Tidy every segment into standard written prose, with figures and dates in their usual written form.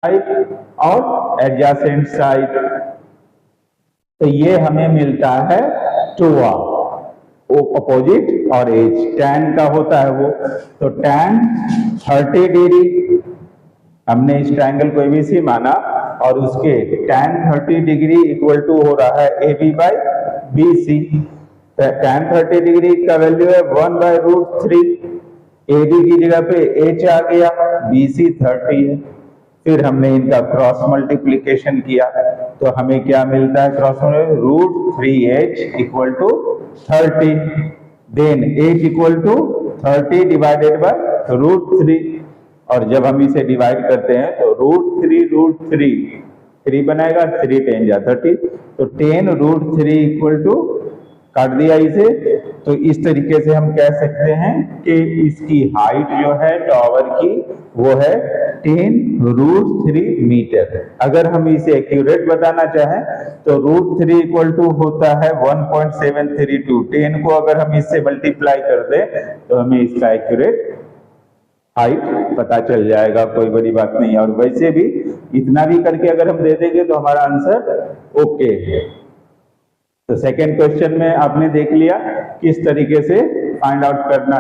Side और adjacent side. तो ये हमें मिलता है टोआ, अपोजिट और एज tan का होता है वो। तो tan 30 डिग्री, हमने इस ट्रायंगल को एबीसी माना और उसके tan 30 डिग्री इक्वल टू हो रहा है AB by BC। tan 30 degree का वैल्यू है 1/√3। AB की जगह पे H आ गया, BC 30 है। फिर हमने इनका क्रॉस मल्टीप्लीकेशन किया तो हमें क्या मिलता है, cross √3H equal to 30, then H equal to 30 divided by √3। और जब हम इसे डिवाइड करते हैं तो √3 3 बनाएगा, 3 10 जा 30, तो 10√3 इक्वल टू, काट दिया इसे। तो इस तरीके से हम कह सकते हैं कि इसकी हाइट जो है टावर की वो है 10√3 मीटर। अगर हम इसे एक्यूरेट बताना चाहें तो √3 इक्वल टू होता है 1.732। 10 को अगर हम इससे मल्टीप्लाई कर दें तो हमें इसका एक्यूरेट हाइट पता चल जाएगा, कोई बड़ी बात नहीं। और वैसे भी इतना भी करके अगर हम दे देंगे तो हमारा आंसर ओके है। तो सेकेंड क्वेश्चन में आपने देख लिया किस तरीके से फाइंड आउट करना।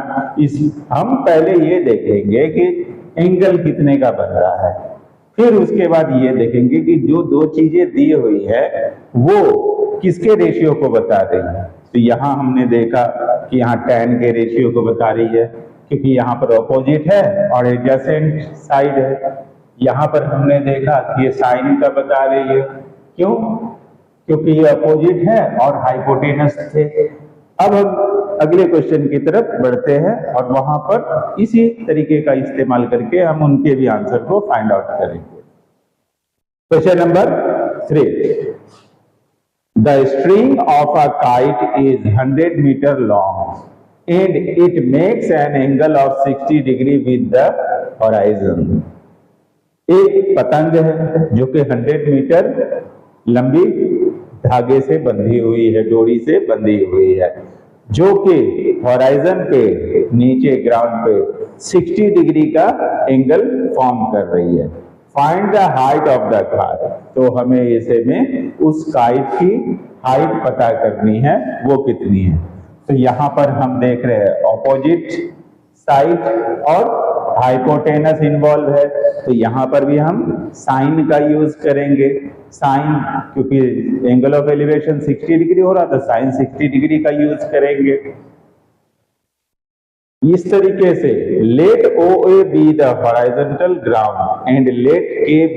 हम पहले ये देखेंगे कि एंगल कितने का बन रहा है, फिर उसके बाद ये देखेंगे कि जो दो चीजें दी हुई है वो किसके रेशियो को बता रही है। तो यहाँ हमने देखा कि यहाँ tan के रेशियो को बता रही है, क्योंकि यहाँ पर अपोजिट है और एडजेसेंट साइड है। यहाँ पर हमने देखा कि ये साइन का बता रही है, क्यों? क्योंकि ये अपोजिट है और हाइपोटेनस थे। अब हम अगले क्वेश्चन की तरफ बढ़ते हैं और वहां पर इसी तरीके का इस्तेमाल करके हम उनके भी आंसर को फाइंड आउट करेंगे। Question number 3, the string of a kite is 100 metre long and it makes an angle of 60 degree with the horizon. एक पतंग है जो कि 100 मीटर लंबी धागे से बंधी हुई है, डोरी से बंधी हुई है, जो कि हॉराइजन पे नीचे ग्राउंड पे 60 डिग्री का एंगल फॉर्म कर रही है। Find the height of the kite. तो हमें इसे में उस काइट की हाइट पता करनी है, वो कितनी है। तो यहाँ पर हम देख रहे हैं ऑपोजिट साइड और हाइपोटेनस इन्वॉल्व है, तो यहाँ पर भी हम साइन का यूज करेंगे। साइन, क्योंकि एंगल ऑफ एलिवेशन 60 डिग्री हो रहा था, साइन 60 डिग्री का यूज करेंगे। इस तरीके से let OA be the horizontal ground and let K